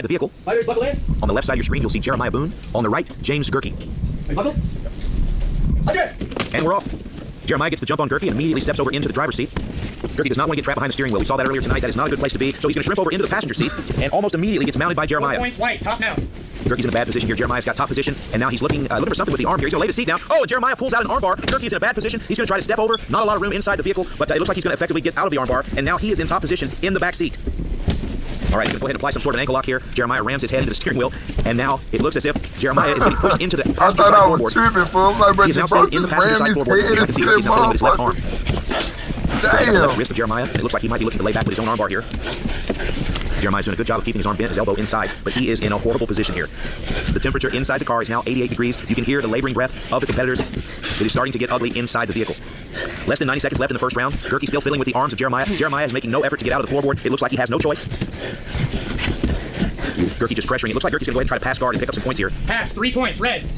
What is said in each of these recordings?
the vehicle. Fighters, buckle in. On the left side of your screen, you'll see Jeremiah Boone. On the right, James Gerke. Buckle. Okay. And we're off. Jeremiah gets the jump on Gerke and immediately steps over into the driver's seat. Gerke does not want to get trapped behind the steering wheel. We saw that earlier tonight. That is not a good place to be. So he's going to shrimp over into the passenger seat and almost immediately gets mounted by Jeremiah. 4 points white, top now. Gerke's in a bad position here. Jeremiah's got top position, and now he's looking for something with the arm here. He's going to lay the seat down. Oh, and Jeremiah pulls out an arm bar. Gerke's in a bad position. He's going to try to step over. Not a lot of room inside the vehicle, but it looks like he's going to effectively get out of the arm bar, and now he is in top position in the back seat. All right, he's going to go ahead and apply some sort of an ankle lock here. Jeremiah rams his head into the steering wheel, and now it looks as if Jeremiah is getting pushed into the passenger side floorboard. He is now sitting in the passenger side floorboard. You can see Gerke's now filling with his left arm. Damn. Wrist of Jeremiah. It looks like he might be looking to lay back with his own arm bar here. Jeremiah's doing a good job of keeping his arm bent, his elbow inside, but he is in a horrible position here. The temperature inside the car is now 88 degrees. You can hear the laboring breath of the competitors. It is starting to get ugly inside the vehicle. Less than 90 seconds left in the first round. Gerke still fiddling with the arms of Jeremiah. Jeremiah is making no effort to get out of the floorboard. It looks like he has no choice. Gerke just pressuring. It looks like Gerke's going to go ahead and try to pass guard and pick up some points here. Pass, 3 points, red.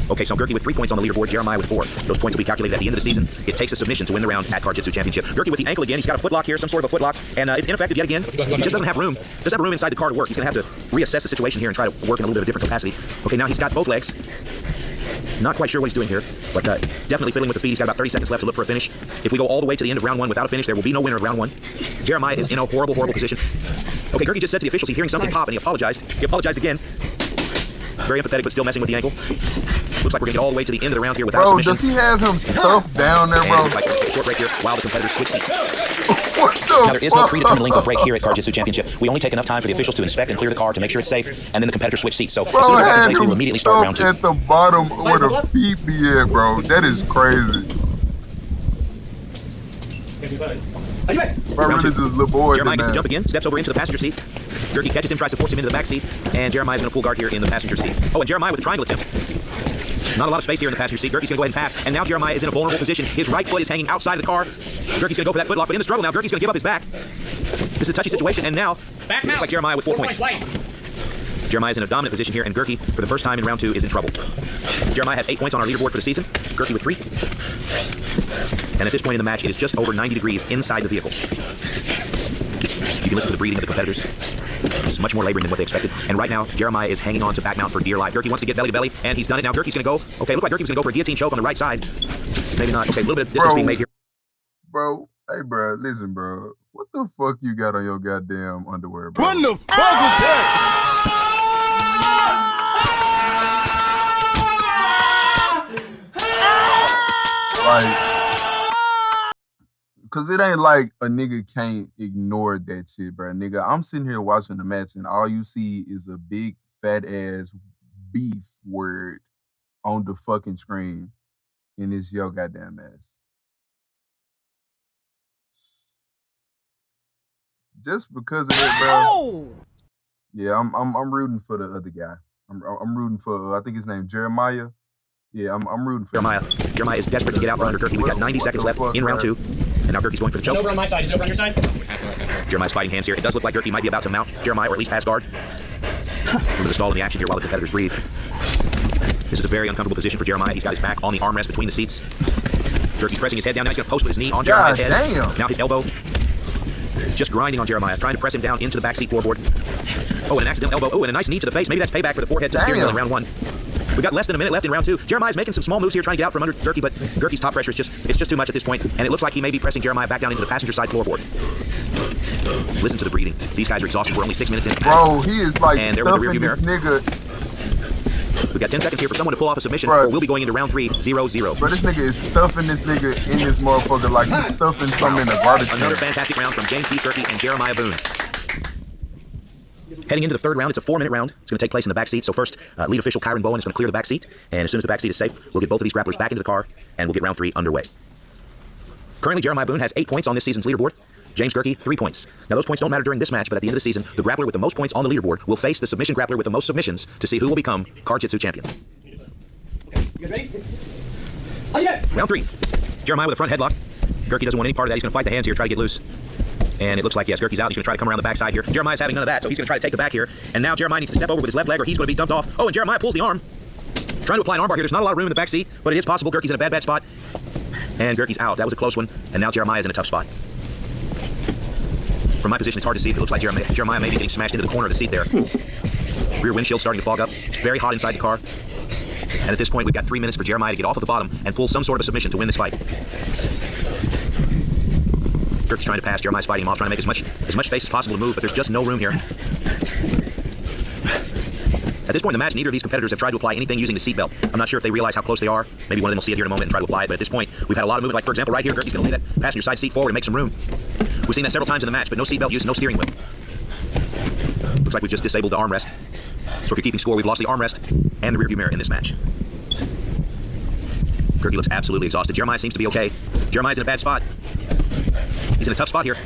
Okay, so Gerke with 3 points on the leaderboard, Jeremiah with 4. Those points will be calculated at the end of the season. It takes a submission to win the round at Jitsu Championship. Gerke with the ankle again. He's got a foot lock here, some sort of a foot lock, and it's ineffective yet again. He just doesn't have room. Doesn't have room inside the car to work. He's going to have to reassess the situation here and try to work in a little bit of a different capacity. Okay, now he's got both legs. Not quite sure what he's doing here, but definitely fiddling with the feet. He's got about 30 seconds left to look for a finish. If we go all the way to the end of round 1 without a finish, there will be no winner of round 1. Jeremiah is in a horrible, horrible position. Okay, Gerke just said to the officials he's hearing something pop, and he apologized. He apologized again. Very empathetic, but still messing with the ankle. Looks like we're going to get all the way to the end of the round here without a submission. Does he have him stuffed down there, bro? And like a short break here while the competitors switch seats. What the Now, there is no predetermined length of break here at Jitsu Championship. We only take enough time for the officials to inspect and clear the car to make sure it's safe, and then the competitors switch seats. So as soon as they're in place, we will immediately start round 2. At the bottom where the feet be at, bro. That is crazy. Round 2. Little boy, Jeremiah gets to jump again, steps over into the passenger seat. Gerke catches him, tries to force him into the back seat, and Jeremiah's going to pull guard here in the passenger seat. Oh, and Jeremiah with a triangle attempt. Not a lot of space here in the passenger seat. Gerke's going to go ahead and pass, and now Jeremiah is in a vulnerable position. His right foot is hanging outside of the car. Gerke's going to go for that foot lock, but in the struggle now, Gerke's going to give up his back. This is a touchy situation, and now Back looks like Jeremiah with 4 points. Jeremiah's in a dominant position here, and Gerke, for the first time in round 2, is in trouble. Jeremiah has 8 points on our leaderboard for the season. Gerke with 3. And at this point in the match, it is just over 90 degrees inside the vehicle. You can listen to the breathing of the competitors. It's much more laboring than what they expected. And right now, Jeremiah is hanging on to back mount for dear life. Gerke wants to get belly to belly, and he's done it now. Gerke's going to go. Okay, look like Gerke's going to go for a guillotine choke on the right side. Maybe not. Okay, a little bit of distance being made here. Bro, hey, bro, listen, bro. What the fuck you got on your goddamn underwear, bro? What the fuck is that? Like, cause it ain't like a nigga can't ignore that shit, bro. Nigga, I'm sitting here watching the match and all you see is a big fat ass beef word on the fucking screen, and it's your goddamn ass. Just because of it, bro. Oh! Yeah, I'm rooting for the other guy. I'm rooting for I think his name Jeremiah. Yeah, I'm rooting for Jeremiah. Jeremiah is desperate to get out from under Gerke. We've got 90 seconds left in round 2. And now Gerke's going for the choke. Over on my side. Is it over on your side? Jeremiah's fighting hands here. It does look like Gerke might be about to mount Jeremiah, or at least pass guard. A little bit of stall in the action here while the competitors breathe. This is a very uncomfortable position for Jeremiah. He's got his back on the armrest between the seats. Gerke's pressing his head down. Now he's going to post with his knee on Jeremiah's head. Damn. Now his elbow just grinding on Jeremiah, trying to press him down into the backseat floorboard. Oh, and an accidental elbow. Oh, and a nice knee to the face. Maybe that's payback for the forehead to the steering wheel in round 1. We've got less than a minute left in round 2. Jeremiah's making some small moves here, trying to get out from under Gerke, but Gerke's top pressure is just too much at this point, and it looks like he may be pressing Jeremiah back down into the passenger side floorboard. Listen to the breathing. These guys are exhausted. We're only 6 minutes in. Bro, he is like and there with the rearview this mirror. nigga. We've got 10 seconds here for someone to pull off a submission, or we'll be going into round 3, 0-0. Bro, this nigga is stuffing this nigga in this motherfucker like he's stuffing something in a garbage can. Another fantastic round from James Gerke and Jeremiah Boone. Heading into the third round, it's a 4-minute round. It's going to take place in the back seat. So first, lead official Kyron Bowen is going to clear the back seat. And as soon as the back seat is safe, we'll get both of these grapplers back into the car, and we'll get round 3 underway. Currently, Jeremiah Boone has 8 points on this season's leaderboard. James Gerke, 3 points. Now, those points don't matter during this match, but at the end of the season, the grappler with the most points on the leaderboard will face the submission grappler with the most submissions to see who will become Jitsu champion. You guys ready? Oh, yeah. Round 3. Jeremiah with a front headlock. Gerke doesn't want any part of that. He's going to fight the hands here, try to get loose. And it looks like, yes, Gerke's out. He's going to try to come around the backside here. Jeremiah's having none of that, so he's going to try to take the back here. And now Jeremiah needs to step over with his left leg, or he's going to be dumped off. Oh, and Jeremiah pulls the arm. Trying to apply an armbar here. There's not a lot of room in the back seat, but it is possible. Gerke's in a bad spot. And Gerke's out. That was a close one. And now Jeremiah's in a tough spot. From my position, it's hard to see. It looks like Jeremiah may be getting smashed into the corner of the seat there. Rear windshield starting to fog up. It's very hot inside the car. And at this point, we've got 3 minutes for Jeremiah to get off of the bottom and pull some sort of a submission to win this fight. Kirk's trying to pass. Jeremiah's fighting him off, trying to make as much space as possible to move, but there's just no room here. At this point in the match, neither of these competitors have tried to apply anything using the seatbelt. I'm not sure if they realize how close they are. Maybe one of them will see it here in a moment and try to apply it, but at this point, we've had a lot of movement. Like, for example, right here, Gertie's going to lay that passenger side seat forward and make some room. We've seen that several times in the match, but no seatbelt use, no steering wheel. Looks like we've just disabled the armrest. So if you're keeping score, we've lost the armrest and the rearview mirror in this match. Gertie looks absolutely exhausted. Jeremiah seems to be okay. Jeremiah's in a bad spot. He's in a tough spot here.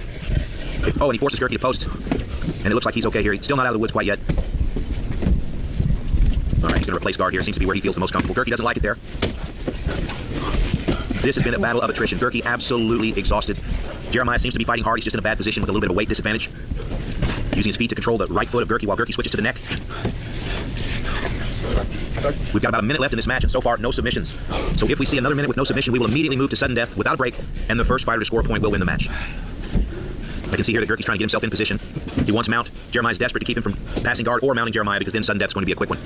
Oh, and he forces Gertie to post. And it looks like he's okay here. He's still not out of the woods quite yet. All right, he's going to replace guard here. Seems to be where he feels the most comfortable. Gertie doesn't like it there. This has been a battle of attrition. Gertie absolutely exhausted. Jeremiah seems to be fighting hard. He's just in a bad position with a little bit of a weight disadvantage. Using his feet to control the right foot of Gertie while Gertie switches to the neck. We've got about a minute left in this match, and so far, no submissions. So if we see another minute with no submission, we will immediately move to sudden death without a break, and the first fighter to score a point will win the match. I can see here that Gertie's trying to get himself in position. He wants mount. Jeremiah's desperate to keep him from passing guard or mounting Jeremiah, because then sudden death's going to be a quick one.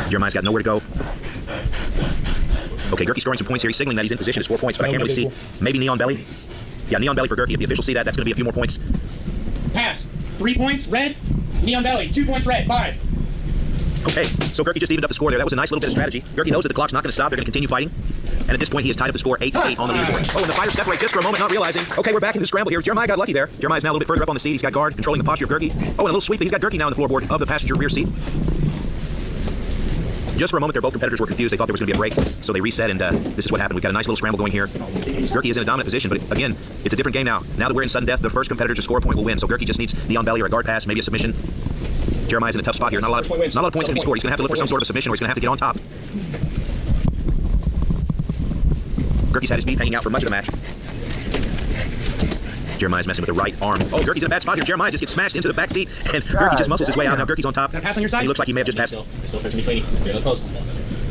Jeremiah's got nowhere to go. Okay, Gertie's scoring some points here. He's signaling that he's in position to score points, but I can't really see. Maybe neon belly. Yeah, neon belly for Gertie. If the officials see that, that's going to be a few more points. Pass. 3 points, red. Neon belly. 2 points, red. 5. Okay, so Gertie just evened up the score there. That was a nice little bit of strategy. Gertie knows that the clock's not going to stop. They're going to continue fighting. And at this point, he has tied up the score 8-8 on the leaderboard. Oh, and the fighters separate just for a moment, not realizing. Okay, we're back in the scramble here. Jeremiah got lucky there. Jeremiah's now a little bit further up on the seat. He's got guard, controlling the posture of Gertie. Oh, and a little sweep. He's got Gertie now in the floorboard of the passenger rear seat. Just for a moment there, both competitors were confused. They thought there was going to be a break, so they reset, and this is what happened. We've got a nice little scramble going here. Gertie is in a dominant position, but again, it's a different game now. Now that we're in sudden death, the first competitor to score a point will win. So Gertie just needs neon belly or a guard pass, maybe a submission. Jeremiah's in a tough spot here. Not a lot of points going to be scored. He's going to have to look for some sort of a submission, or he's going to have to get on top. Gertie's had his beef hanging out for much of the match. Jeremiah's messing with the right arm. Oh, Gertie's in a bad spot here. Jeremiah just gets smashed into the back seat, and Gertie just muscles his way out. Now Gertie's on top. Pass on your side? And he looks like he may have just passed. Still fixing to be clean.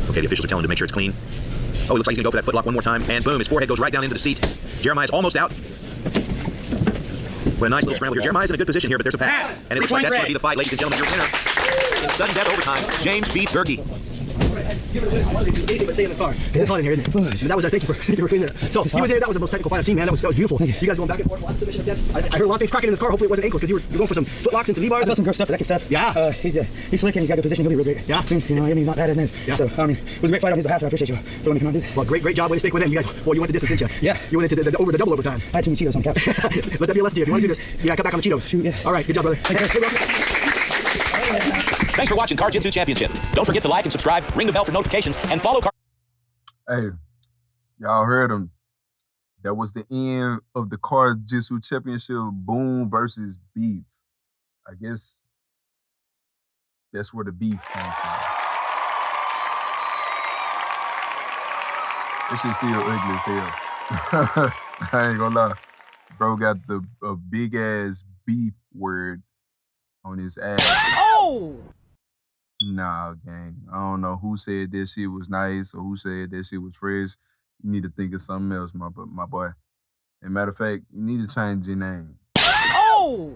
Okay, the officials are telling him to make sure it's clean. Oh, he looks like he's going to go for that footlock one more time, and boom, his forehead goes right down into the seat. Jeremiah's almost out. What a nice little scramble here. Jeremiah's in a good position here, but there's a pass. And it looks like that's going to be the fight, ladies and gentlemen. Your winner in sudden death overtime, James beat Gertie. Give it a listen. I wasn't anything but stay in this car. Because it's hot in here, isn't it? And that was, thank you for cleaning it. So, he was there. That was the most technical fight I've seen, man. That was beautiful. You guys going back and forth, lots of submission attempts. I heard a lot of things cracking in this car. Hopefully it wasn't ankles, because you were going for some foot locks and some knee bars. I got some gross stuff, but that good stuff. Yeah. He's slick and he's got good position. He'll be real great. Yeah. You know, I mean, he's not bad as it is. Yeah. So, I mean, it was a great fight on his behalf, and I appreciate you for letting me come on and do this. Well, great job. Way to stick with him. You guys, well, you went the distance, didn't you? Yeah. You went into the double overtime. I had too many Cheetos on cap. Let that be a lesson to you. If you want to do this, you gotta cut back on the Cheetos. Shoot, yeah. All right, good job, brother. Thanks for watching Car Jitsu Championship. Don't forget to like and subscribe, ring the bell for notifications, and follow Car. Hey, y'all heard him. That was the end of the Car Jitsu Championship, Boom versus Beef. I guess that's where the beef came from. This shit's still ugly as hell. I ain't gonna lie. Bro got a big ass beef word on his ass. Oh! Nah, gang. I don't know who said that shit was nice or who said that shit was fresh. You need to think of something else, my boy. And matter of fact, you need to change your name. Oh!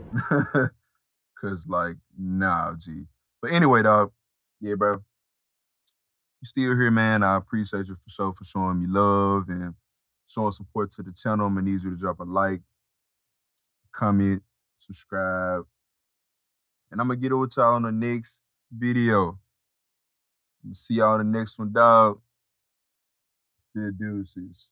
Cause like, nah, G. But anyway, dog. Yeah, bro. You still here, man. I appreciate you for showing me love and showing support to the channel. I'm gonna need you to drop a like, comment, subscribe. And I'm gonna get over with y'all on the next video. I'm gonna see y'all in the next one, dog. The deuces.